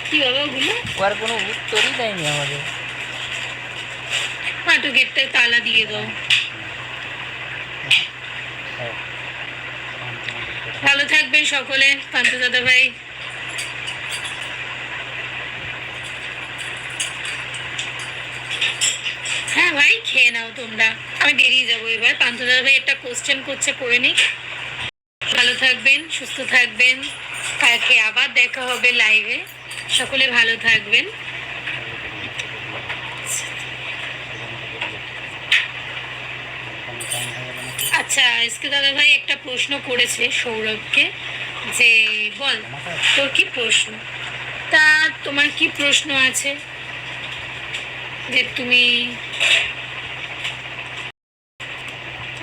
কি বাবা ওগুলো? আর কোনো উত্তরই দেয়নি আমাদের। তো গেটটায় তালা দিয়ে দাও। ভালো থাকবেন সকলে। পান্থ দাদা ভাই, হ্যাঁ ভাই খেয়ে নাও তোমরা, আমি বেরিয়ে যাবো এবার। পান্থ দাদা ভাই একটা কোশ্চেন করছে, করে নিক। ভালো থাকবেন, সুস্থ থাকবেন, কালকে আবার দেখা হবে লাইভে। সকলে ভালো থাকবেন। আচ্ছা, এসকে দাদা ভাই একটা প্রশ্ন করেছে সৌরভকে, যে বল তোর কি প্রশ্ন। তা তোমার কি প্রশ্ন আছে যে তুমি।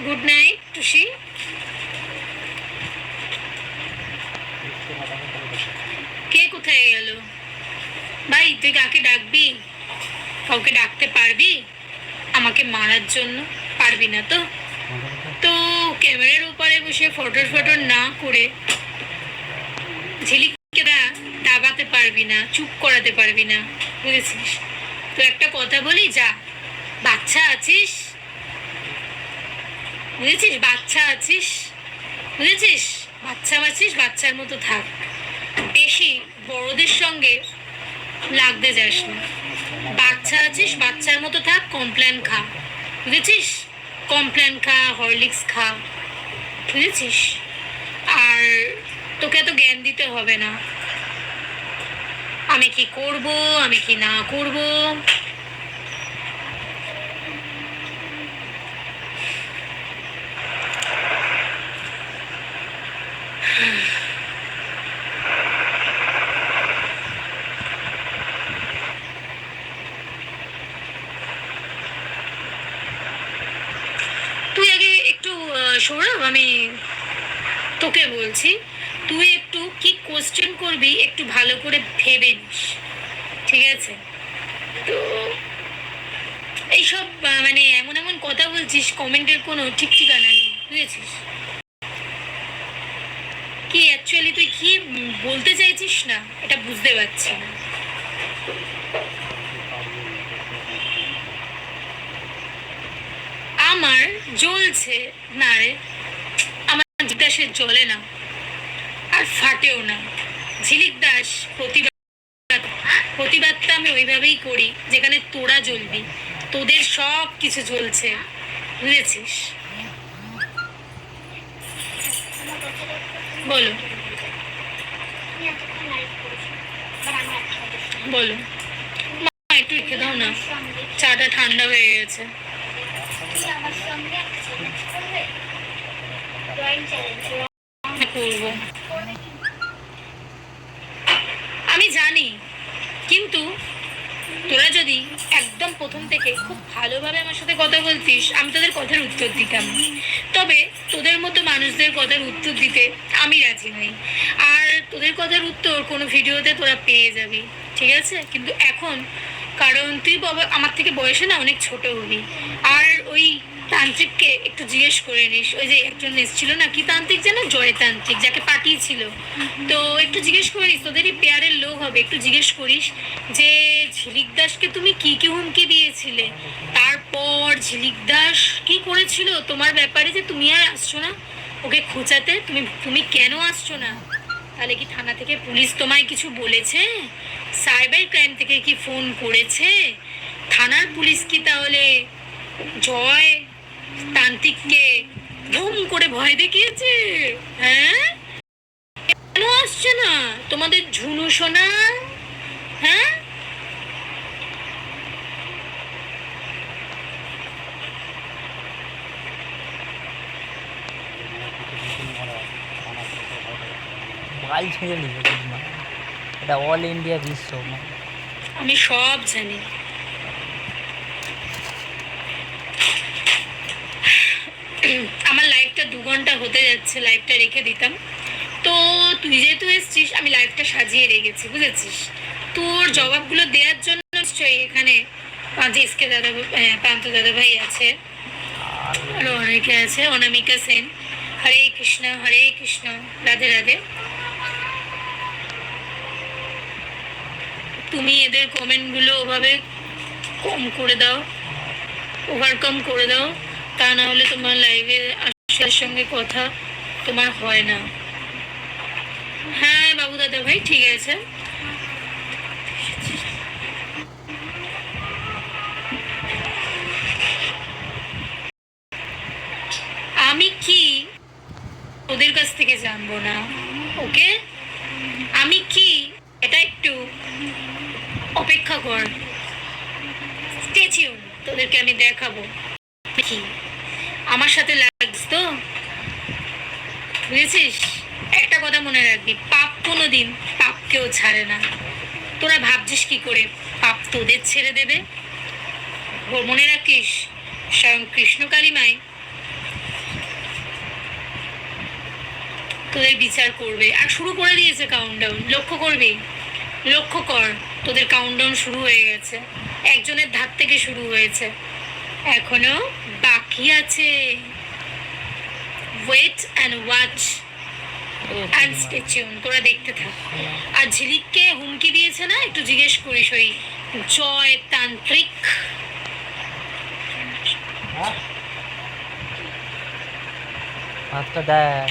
গুড নাইট টুসি। কে কোথায় গেল ভাই? তুই কাকে ডাকবি? কাউকে ডাকতে পারবি আমাকে মারার জন্য? পারবি না তো? তো ক্যামেরার উপরে বসে ফটো না করে ঝিলিককে দাবাতে পারবি না, চুপ করাতে পারবি না, বুঝেছিস? তো একটা কথা বলি, যা, বাচ্চা আছিস, বুঝেছিস? বাচ্চা আছিস, বুঝেছিস? বাচ্চা আছিস, বাচ্চার মতো থাক। বেশি বড়দের সঙ্গে লাগতে যাস না। বাচ্চা আছিস, বাচ্চার মতো থাক, কমপ্ল্যান খা, বুঝেছিস? কমপ্ল্যান খা, হরলিক্স খা, বুঝেছিস? আর তোকে এত জ্ঞান দিতে হবে না আমি কি করব, আমি কি না করব। তুই আগে একটু সৌরভ, আমি তোকে বলছি, তুই একটু কি কোশ্চেন করবি একটু ভালো করে ভেবে নিস, ঠিক আছে? তো এইসব মানে এমন এমন কথা বলছিস, কমেন্টের কোনো ঠিক ঠিকানা নেই, বুঝেছিস? কি অ্যাকচুয়ালি তুই কি বলতে চাইছিস না এটা বুঝতে পারছি না। আমার জ্বলছে না রে, আমার জিজ্ঞাসের জ্বলে না আর ফাটেও না। ঝিলিক দাস, প্রতিবাদটা আমি ওইভাবেই করি যেখানে তোরা জ্বলবি, তোদের সব কিছু জ্বলছে, বুঝেছিস? বলো বলো, একটু রেখে দাও না, চাটা ঠান্ডা হয়ে গেছে। করবো আমি জানি, কিন্তু তোরা যদি একদম প্রথম থেকে খুব ভালোভাবে আমার সাথে কথা বলতিস, আমি তোদের কথার উত্তর দিতাম। তবে তোদের মতো মানুষদের কথার উত্তর দিতে আমি রাজি নই। আর তোদের কথার উত্তর কোনো ভিডিওতে তোরা পেয়ে যাবি, ঠিক আছে? কিন্তু এখন, কারণ তুই বাবা আমার থেকে বয়সে না অনেক ছোট হবি। আর ওই তান্ত্রিককে একটু জিজ্ঞেস করে নিস, ওই যে একজন এসেছিল না, কি তান্ত্রিক যেন, জয় তান্ত্রিক, যাকে পাঠিয়েছিল, তো একটু জিজ্ঞেস করে নিস, তোদেরই পেয়ারের লোক হবে, একটু জিজ্ঞেস করিস যে ঝিলিক দাসকে তুমি কি কি হুমকি দিয়েছিলে, তারপর ঝিলিক দাস কি করেছিল তোমার ব্যাপারে, যে তুমি আর আসছো না ওকে খোঁচাতে, তুমি কেন আসছো না? তাহলে কি থানা থেকে পুলিশ তোমায় কিছু বলেছে? সাইবার ক্রাইম থেকে কি ফোন করেছে? থানার পুলিশ কি তাহলে জয় তান্ত্রিককে ধুম করে ভয় দেখিয়েছে? হ্যাঁ, কেন আসছে না তোমাদের ঝুনু সোনা? হ্যাঁ, বাল ছেড়ে নিল, এটা অল ইন্ডিয়া বিশ্ব। আমি সব জানি। আমার লাইফটা 2 ঘন্টা হতে যাচ্ছে, লাইফটা রেখে দিতাম। তো তুই যেহেতু এসছিস, আমি লাইফটা সাজিয়ে রেখেছি, বুঝেছিস? তোর জবাবগুলো দেওয়ার জন্য নিশ্চয়ই এখানে এসকে দাদা, পান্ত দাদা ভাই আছে, আরো অনেকে আছে, অনামিকা সেন। হরে কৃষ্ণ, হরে কৃষ্ণ, রাধে রাধে। তুমি এদের কমেন্টগুলো ওভাবে কম করে দাও, ওভারকাম করে দাও, তা না হলে তোমার লাইভে আসার সঙ্গে কথা তোমার হয় না। হ্যাঁ বাবু দাদা ভাই, ঠিক আছে। আমি কি ওদের কাছ থেকে জানবো না? ওকে, আমি কি, এটা একটু অপেক্ষা কর, স্টে টিউন, তোদেরকে আমি দেখাবো কি আমার সাথে লাগছ তো, বুঝেছিস? একটা কথা মনে রাখবি, পাপ কোনোদিন পাপকেও ছাড়ে না। তোরা ভাবছিস কি করে পাপ তোদের ছেড়ে দেবে? মনে রাখিস, স্বয়ং কৃষ্ণ কালিমায় তোদের বিচার করবে। আর শুরু করে দিয়েছে কাউন্টডাউন, লক্ষ্য করবি, লক্ষ্য কর, তোদের কাউন্টডাউন শুরু হয়ে গেছে। একজনের ধার থেকে শুরু হয়েছে, এখনো বাকি আছে। Wait and watch and stay tune, তোরা দেখতে থাক। আর ঝিলিককে হুমকি দিয়েছে না, একটু জিজ্ঞেস করিস ওই জয় তান্ত্রিক। হাতটা দেখ।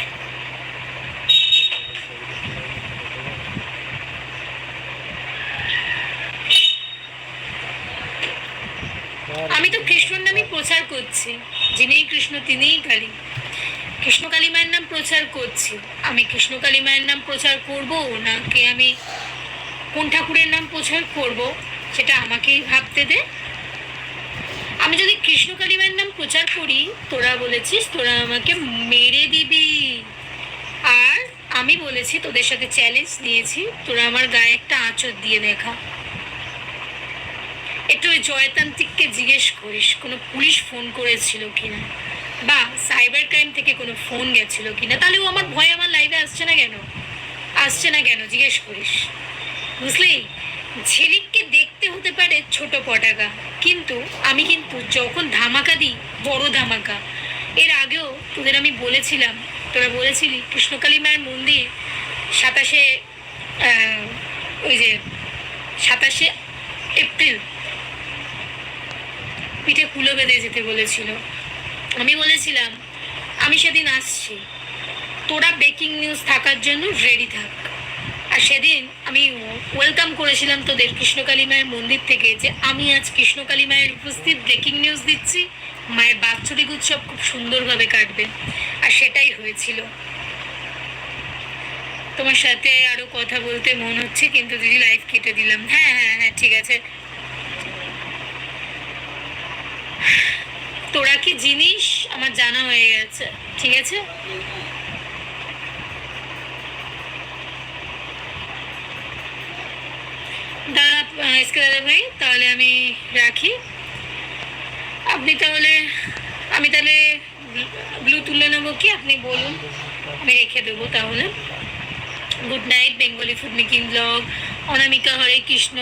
আমি তো কৃষ্ণর নামই প্রচার করছি, যিনিই কৃষ্ণ তিনিই কালী। কৃষ্ণ কালী মায়ের নাম প্রচার করছি। আমি কৃষ্ণ কালী মায়ের নাম প্রচার করব নাকি আমি কোন ঠাকুরের নাম প্রচার করব, সেটা আমাকেই ভাবতে দে। আমি যদি কৃষ্ণ কালী মায়ের নাম প্রচার করি, তোরা বলেছিস তোরা আমাকে মেরে দিবি। আর আমি বলেছি, তোদের সাথে চ্যালেঞ্জ নিয়েছি, তোরা আমার গায়ে একটা আঁচড় দিয়ে দেখা। একটু ওই জয়তান্ত্রিককে জিজ্ঞেস করিস কোনো পুলিশ ফোন করেছিল কিনা, বা সাইবার ক্রাইম থেকে কোনো ফোন গেছিল কিনা। তাহলে ও আমার ভয় আমার লাইভে আসছে না কেন, আসছে না কেন জিজ্ঞেস করিস, বুঝলি? ঝিলিককে দেখতে হতে পারে ছোট পটাকা, কিন্তু আমি কিন্তু যখন ধামাকা দিই, বড় ধামাকা। এর আগেও তোদের আমি বলেছিলাম, তোরা বলেছিলি কৃষ্ণকালী মায়ের মন্দির 27 ওই যে 27 এপ্রিল পিঠে কুলো বেঁধে যেতে বলেছিল। আমি বলেছিলাম আমি সেদিন আসছি, তোরা ব্রেকিং নিউজ থাকার জন্য রেডি থাক। আর সেদিন আমি ওয়েলকাম করেছিলাম তোদের কৃষ্ণকালী মায়ের মন্দির থেকে, যে আমি আজ কৃষ্ণকালী মায়ের উপস্থিত ব্রেকিং নিউজ দিচ্ছি, মায়ের বাৎসরিক উৎসব খুব সুন্দরভাবে কাটবে। আর সেটাই হয়েছিল। তোমার সাথে আরো কথা বলতে মন হচ্ছে, কিন্তু দিদি লাইভ কেটে দিলাম। হ্যাঁ হ্যাঁ হ্যাঁ, ঠিক আছে। তোরা কি জিনিস আমার জানা হয়ে গেছে, ঠিক আছে। দাদা দাদা ভাই, তাহলে আমি রাখি। আপনি তাহলে, আমি তাহলে ব্লু তুলে নেবো কি, আপনি বলুন, আমি রেখে দেবো তাহলে। Good night, Bengali food making blog, Anamika, Hare Krishna.